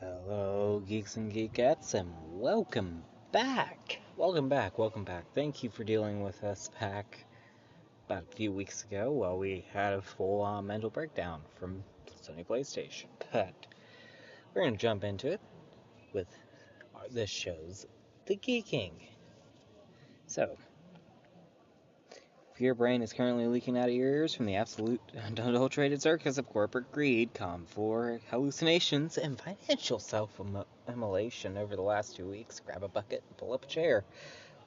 Hello, geeks and geekettes, and welcome back. Welcome back. Thank you for dealing with us back about a few weeks ago while we had a full mental breakdown from Sony PlayStation. But we're going to jump into it with this show's The Geeking. So, if your brain is currently leaking out of your ears from the absolute unadulterated circus of corporate greed, comfort, hallucinations, and financial self-immolation over the last 2 weeks, grab a bucket and pull up a chair.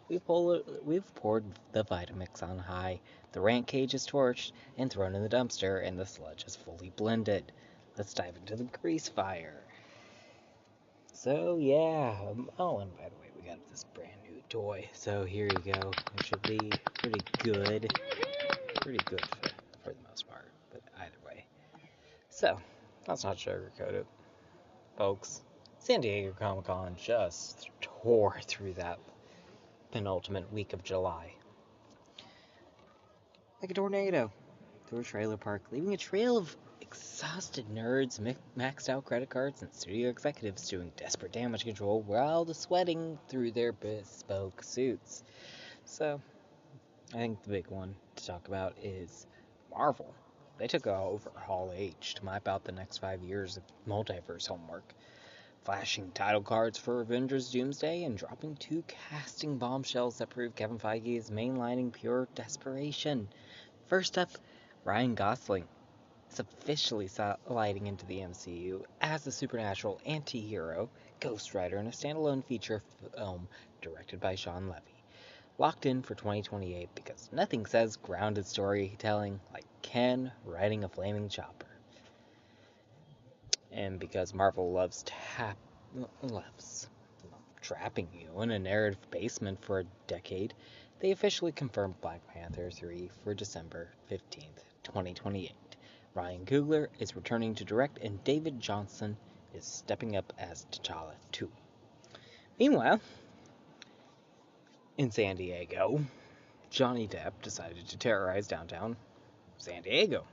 We've poured the Vitamix on high, the rant cage is torched and thrown in the dumpster, and the sludge is fully blended. Let's dive into the grease fire. So yeah, oh, and by the way, we got this brand new toy. So here you go. It should be pretty good for the most part. But either way, so let's not sugarcoat it, folks. San Diego Comic-Con just tore through that penultimate week of July like a tornado through a trailer park, leaving a trail of exhausted nerds, maxed out credit cards, and studio executives doing desperate damage control while sweating through their bespoke suits. So, I think the big one to talk about is Marvel. They took over Hall H to map out the next 5 years of multiverse homework, flashing title cards for Avengers Doomsday and dropping two casting bombshells that prove Kevin Feige is mainlining pure desperation. First up, Ryan Gosling is officially sliding into the MCU as the supernatural anti-hero Ghost Rider in a standalone feature film directed by Sean Levy. Locked in for 2028 because nothing says grounded storytelling like Ken riding a flaming chopper. And because Marvel loves trapping you in a narrative basement for a decade, they officially confirmed Black Panther 3 for December 15th, 2028. Ryan Coogler is returning to direct, and David Johnson is stepping up as T'Challa 2. Meanwhile, in San Diego, Johnny Depp decided to terrorize downtown San Diego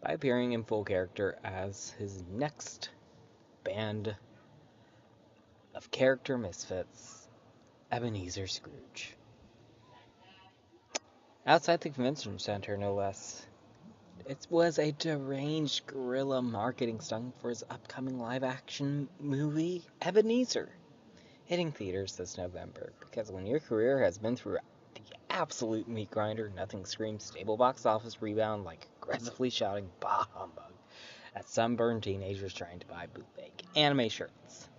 by appearing in full character as his next band of character misfits, Ebenezer Scrooge. Outside the convention center, no less, it was a deranged guerrilla marketing stunt for his upcoming live-action movie, Ebenezer, hitting theaters this November. Because when your career has been through the absolute meat grinder, nothing screams stable box office rebound like aggressively shouting "bah humbug" at sunburned teenagers trying to buy bootleg anime shirts.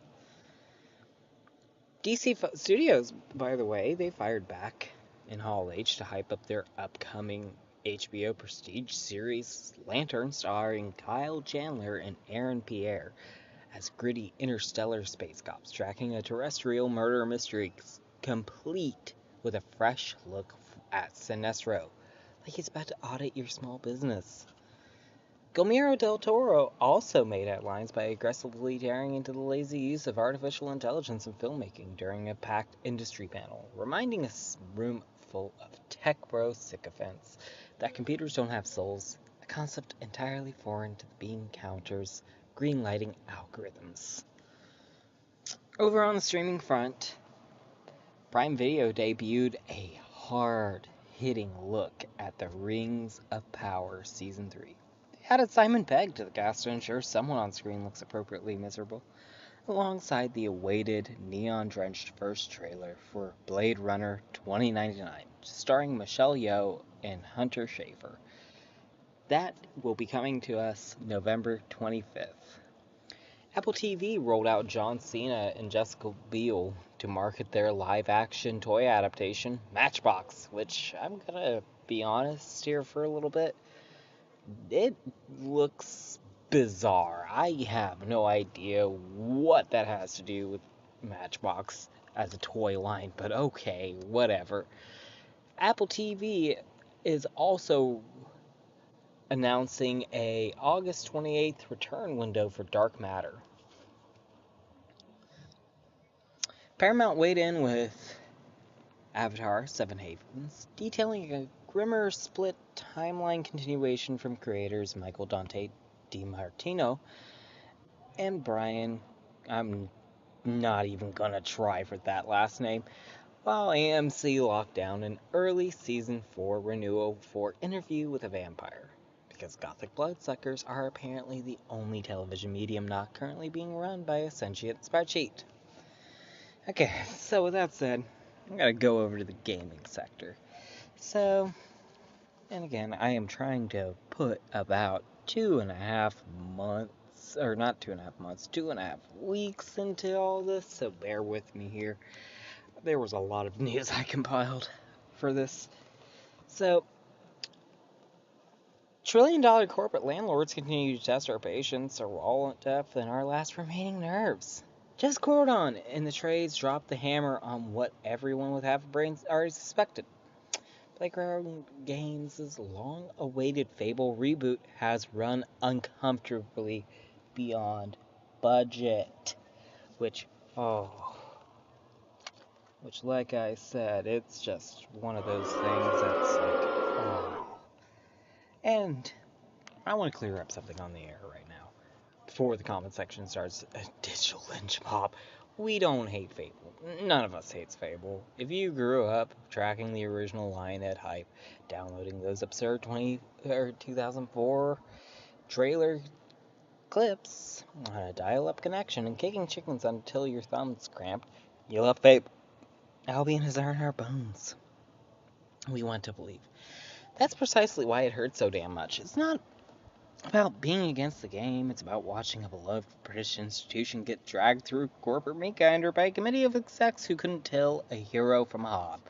DC Studios, by the way, they fired back in Hall H to hype up their upcoming HBO prestige series Lantern, starring Kyle Chandler and Aaron Pierre as gritty interstellar space cops tracking a terrestrial murder mystery complete with a fresh look at Sinestro, like he's about to audit your small business. Guillermo del Toro also made headlines by aggressively tearing into the lazy use of artificial intelligence in filmmaking during a packed industry panel, reminding a room full of tech bro sycophants that computers don't have souls, a concept entirely foreign to the bean counter's greenlighting algorithms. Over on the streaming front, Prime Video debuted a hard-hitting look at the Rings of Power Season 3. Added Simon Pegg to the cast to ensure someone on screen looks appropriately miserable, alongside the awaited neon-drenched first trailer for Blade Runner 2099, starring Michelle Yeoh and Hunter Schafer. That will be coming to us November 25th. Apple TV rolled out John Cena and Jessica Biel to market their live-action toy adaptation, Matchbox, which I'm gonna be honest here for a little bit. It looks bizarre. I have no idea what that has to do with Matchbox as a toy line, but okay, whatever. Apple TV is also announcing a August 28th return window for Dark Matter. Paramount weighed in with Avatar 7 Havens, detailing a grimmer split timeline continuation from creators Michael Dante DiMartino and Brian, I'm not even gonna try for that last name, while AMC locked down an early season 4 renewal for Interview with a Vampire, because Gothic Bloodsuckers are apparently the only television medium not currently being run by a sentient spreadsheet. Okay, so with that said, I'm gonna go over to the gaming sector. So, and again, I am trying to put about 2.5 months, or not 2.5 months, 2.5 weeks into all this, so bear with me here. There was a lot of news I compiled for this. So, trillion-dollar corporate landlords continue to test our patience, our wallet depth, and our last remaining nerves. Just Cordon and the trades dropped the hammer on what everyone with half a brain already suspected. Playground Games' long-awaited Fable reboot has run uncomfortably beyond budget, which, like I said, it's just one of those things that's like, And I want to clear up something on the air right now. Before the comment section starts a digital lynch mob, we don't hate Fable. None of us hates Fable. If you grew up tracking the original Lionhead hype, downloading those absurd 2004 trailer clips on a dial-up connection and kicking chickens until your thumbs cramped, you love Fable. Albion is in our bones. We want to believe. That's precisely why it hurts so damn much. It's not about being against the game, it's about watching a beloved British institution get dragged through corporate meat-grinder by a committee of execs who couldn't tell a hero from a hob.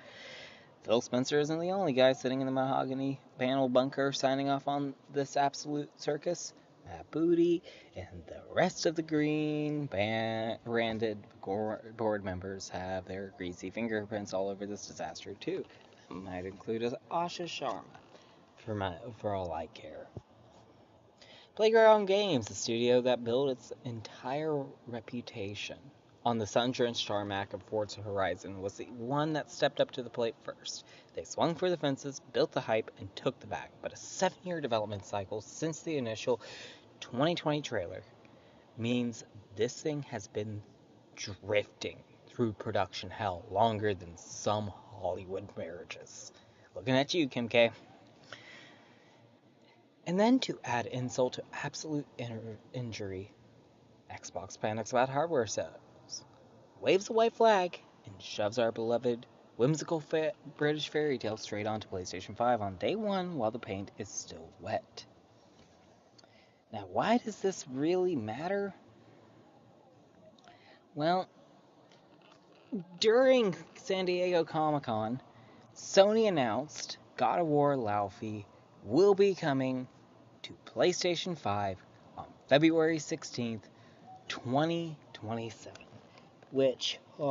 Phil Spencer isn't the only guy sitting in the mahogany panel bunker signing off on this absolute circus. Matt Booty and the rest of the green branded board members have their greasy fingerprints all over this disaster too. That might include Asha Sharma, for all I care. Playground Games, the studio that built its entire reputation on the sun-drenched tarmac of Forza Horizon, was the one that stepped up to the plate first. They swung for the fences, built the hype, and took the bag. But a 7-year development cycle since the initial 2020 trailer means this thing has been drifting through production hell longer than some Hollywood marriages. Looking at you, Kim K. And then to add insult to absolute injury, Xbox panics about hardware sales, waves a white flag, and shoves our beloved whimsical British fairy tale straight onto PlayStation 5 on day one while the paint is still wet. Now, why does this really matter? Well, during San Diego Comic-Con, Sony announced God of War Laufey will be coming to PlayStation 5 on February 16th, 2027. Which, yeah,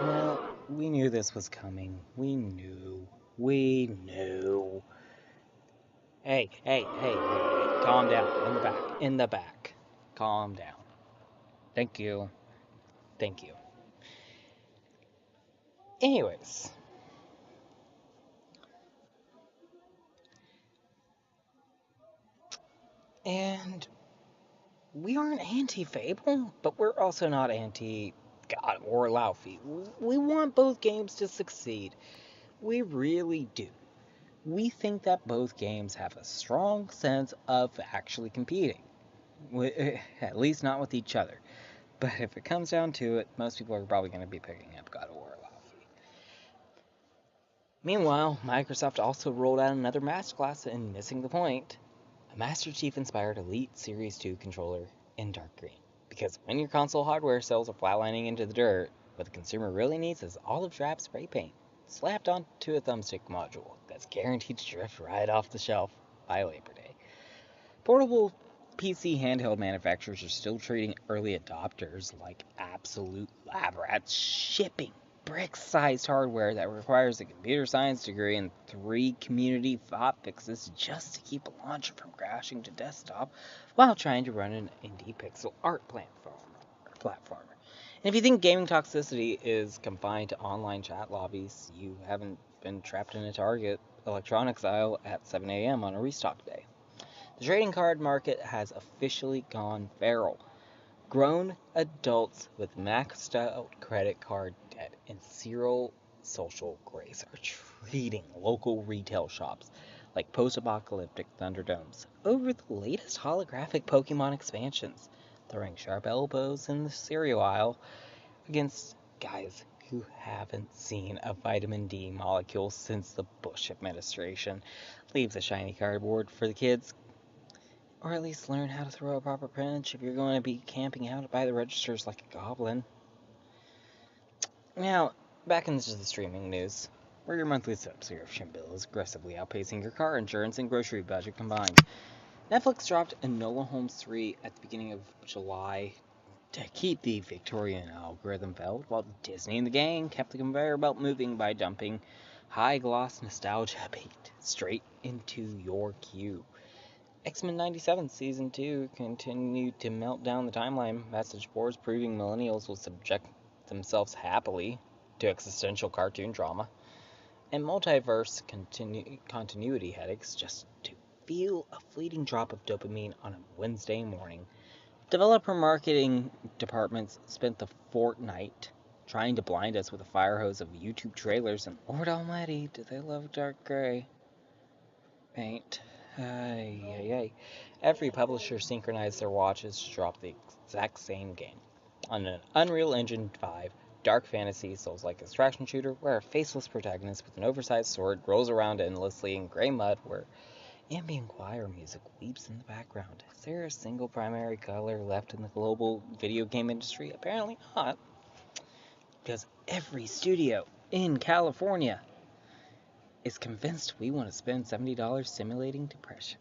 well, we knew this was coming. We knew. Hey, calm down. In the back. Calm down. Thank you. Anyways. And we aren't anti-Fable, but we're also not anti-God or Laufey. We want both games to succeed. We really do. We think that both games have a strong sense of actually competing. At least not with each other. But if it comes down to it, most people are probably going to be picking up God of War Laufey. Meanwhile, Microsoft also rolled out another masterclass in missing the point. A Master Chief-inspired Elite Series 2 controller in dark green. Because when your console hardware sales are flatlining into the dirt, what the consumer really needs is olive drab spray paint slapped onto a thumbstick module that's guaranteed to drift right off the shelf by Labor Day. Portable PC handheld manufacturers are still treating early adopters like absolute lab rats, shipping brick-sized hardware that requires a computer science degree and 3 community hot fixes just to keep a launcher from crashing to desktop while trying to run an indie pixel art platformer. And if you think gaming toxicity is confined to online chat lobbies, you haven't been trapped in a Target electronics aisle at 7 a.m. on a restock day. The trading card market has officially gone feral. Grown adults with maxed out credit card debt and zero social grace are treating local retail shops like post-apocalyptic Thunderdomes over the latest holographic Pokemon expansions, throwing sharp elbows in the cereal aisle against guys who haven't seen a vitamin D molecule since the Bush administration. Leaves a shiny cardboard for the kids, or at least learn how to throw a proper punch if you're going to be camping out by the registers like a goblin. Now, back into the streaming news, where your monthly subscription bill is aggressively outpacing your car insurance and grocery budget combined. Netflix dropped Enola Holmes 3 at the beginning of July to keep the Victorian algorithm belt, while Disney and the gang kept the conveyor belt moving by dumping high-gloss nostalgia bait straight into your queue. X-Men 97 Season 2 continued to melt down the timeline message boards, proving millennials will subject themselves happily to existential cartoon drama, and multiverse continuity headaches just to feel a fleeting drop of dopamine on a Wednesday morning. Developer marketing departments spent the fortnight trying to blind us with a fire hose of YouTube trailers, and Lord almighty, do they love dark gray paint. Every publisher synchronized their watches to drop the exact same game. On an Unreal Engine 5 dark fantasy Souls-like extraction shooter where a faceless protagonist with an oversized sword rolls around endlessly in gray mud where ambient choir music weeps in the background. Is there a single primary color left in the global video game industry? Apparently not, because every studio in California is convinced we want to spend $70 simulating depression.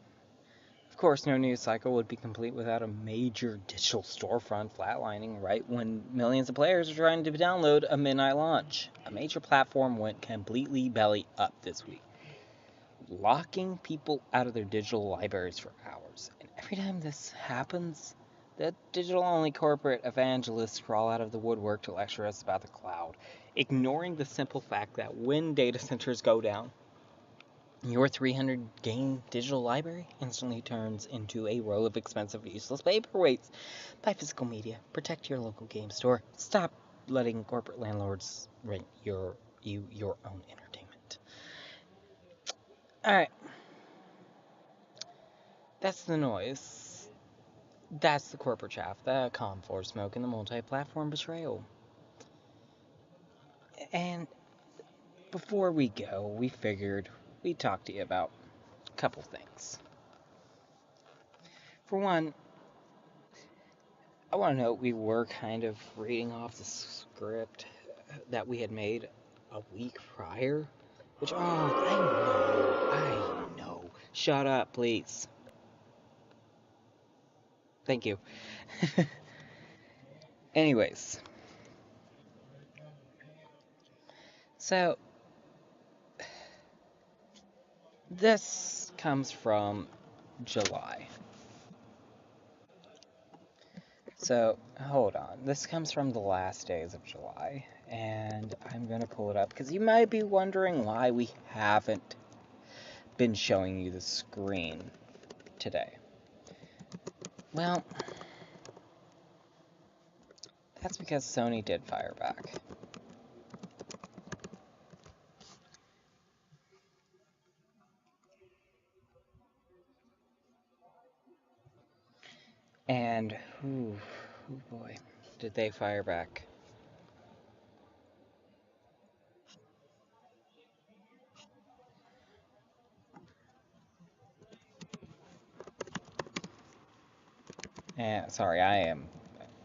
Of course, no news cycle would be complete without a major digital storefront flatlining right when millions of players are trying to download a midnight launch. A major platform went completely belly up this week, locking people out of their digital libraries for hours. And every time this happens, the digital-only corporate evangelists crawl out of the woodwork to lecture us about the cloud, ignoring the simple fact that when data centers go down, your 300-game digital library instantly turns into a row of expensive, useless paperweights. Buy physical media. Protect your local game store. Stop letting corporate landlords rent your own entertainment. Alright. That's the noise. That's the corporate chaff, the calm floor smoke, and the multi-platform betrayal. And before we go, we figured we'd talk to you about a couple things. For one, I want to note we were kind of reading off the script that we had made a week prior, which, I know. Shut up, please. Thank you. Anyways. So, this comes from July. So, hold on. This comes from the last days of July, and I'm going to pull it up because you might be wondering why we haven't been showing you the screen today. Well, that's because Sony did fire back. And, oh boy, did they fire back. Sorry, I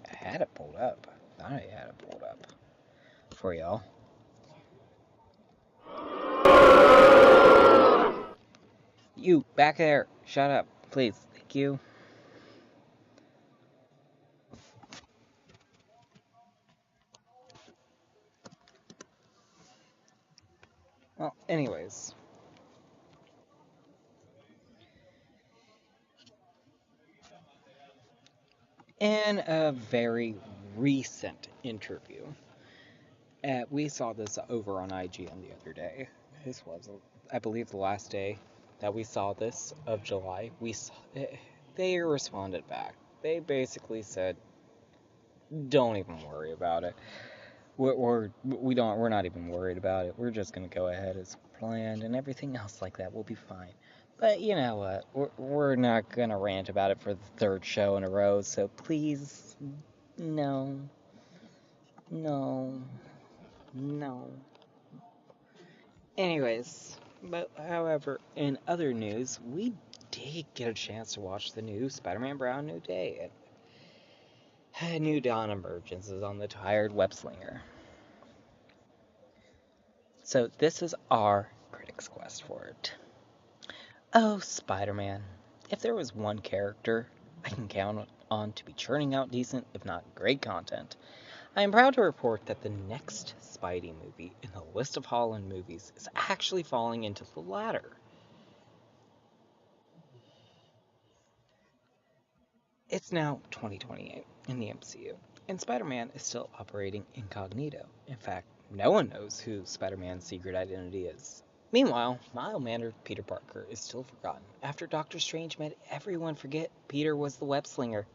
had it pulled up. I thought I had it pulled up for y'all. You, back there, shut up, please. Thank you. Well, anyways. In a very recent interview, we saw this over on IGN the other day. This was, I believe, the last day that we saw this of July, they responded back. They basically said, "Don't even worry about it. We're not even worried about it. We're just gonna go ahead as planned, and everything else like that will be fine." But you know what? We're not gonna rant about it for the third show in a row. So please, no, no, no. Anyways, but however, in other news, we did get a chance to watch the new Spider-Man Brand New Day. A new dawn emerges on the tired web slinger. So this is our critic's quest for it. Oh, Spider-Man. If there was one character I can count on to be churning out decent, if not great content, I am proud to report that the next Spidey movie in the list of Holland movies is actually falling into the latter. It's now 2028 in the MCU, and Spider-Man is still operating incognito. In fact, no one knows who Spider-Man's secret identity is. Meanwhile, mild-mannered Peter Parker is still forgotten after Doctor Strange made everyone forget Peter was the web-slinger.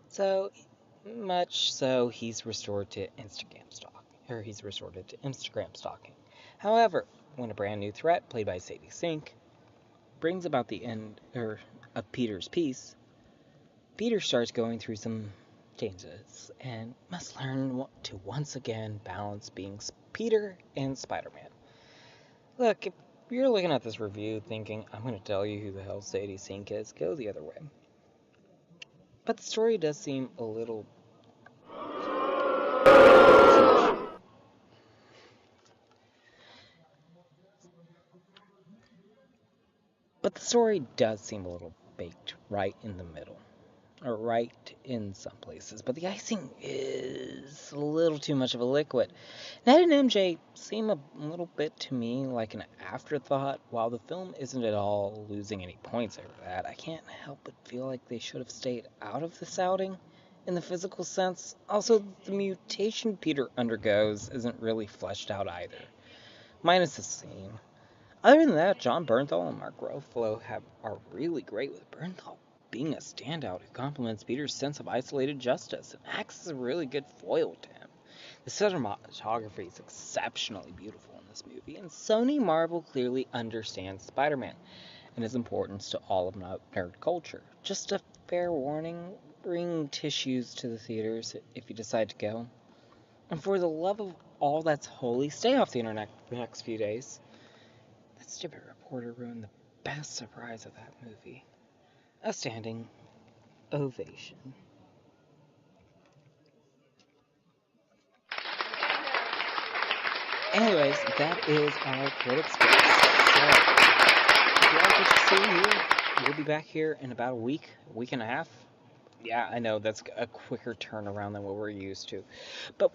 So much so he's resorted to Instagram stalking. However, when a brand new threat, played by Sadie Sink, brings about the end of Peter's peace, Peter starts going through some changes and must learn to once again balance being Peter and Spider-Man. Look, if you're looking at this review thinking, I'm going to tell you who the hell Sadie Sink is, go the other way. But the story does seem a little... baked right in the middle. Or right in some places, but the icing is a little too much of a liquid. Ned and MJ seem a little bit to me like an afterthought. While the film isn't at all losing any points over that, I can't help but feel like they should have stayed out of this outing in the physical sense. Also, the mutation Peter undergoes isn't really fleshed out either, minus the scene. Other than that, John Bernthal and Mark Ruffalo are really great, with Bernthal being a standout who complements Peter's sense of isolated justice and acts as a really good foil to him. The cinematography is exceptionally beautiful in this movie, and Sony Marvel clearly understands Spider-Man and his importance to all of nerd culture. Just a fair warning, bring tissues to the theaters if you decide to go. And for the love of all that's holy, stay off the internet for the next few days. That stupid reporter ruined the best surprise of that movie. A standing ovation. Anyways, that is our critics pick. So, if you like what you see here, we'll be back here in about a week and a half. Yeah, I know that's a quicker turnaround than what we're used to. But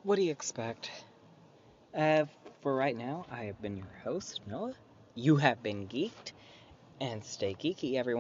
what do you expect? For right now, I have been your host, Noah. You have been geeked, and stay geeky, everyone.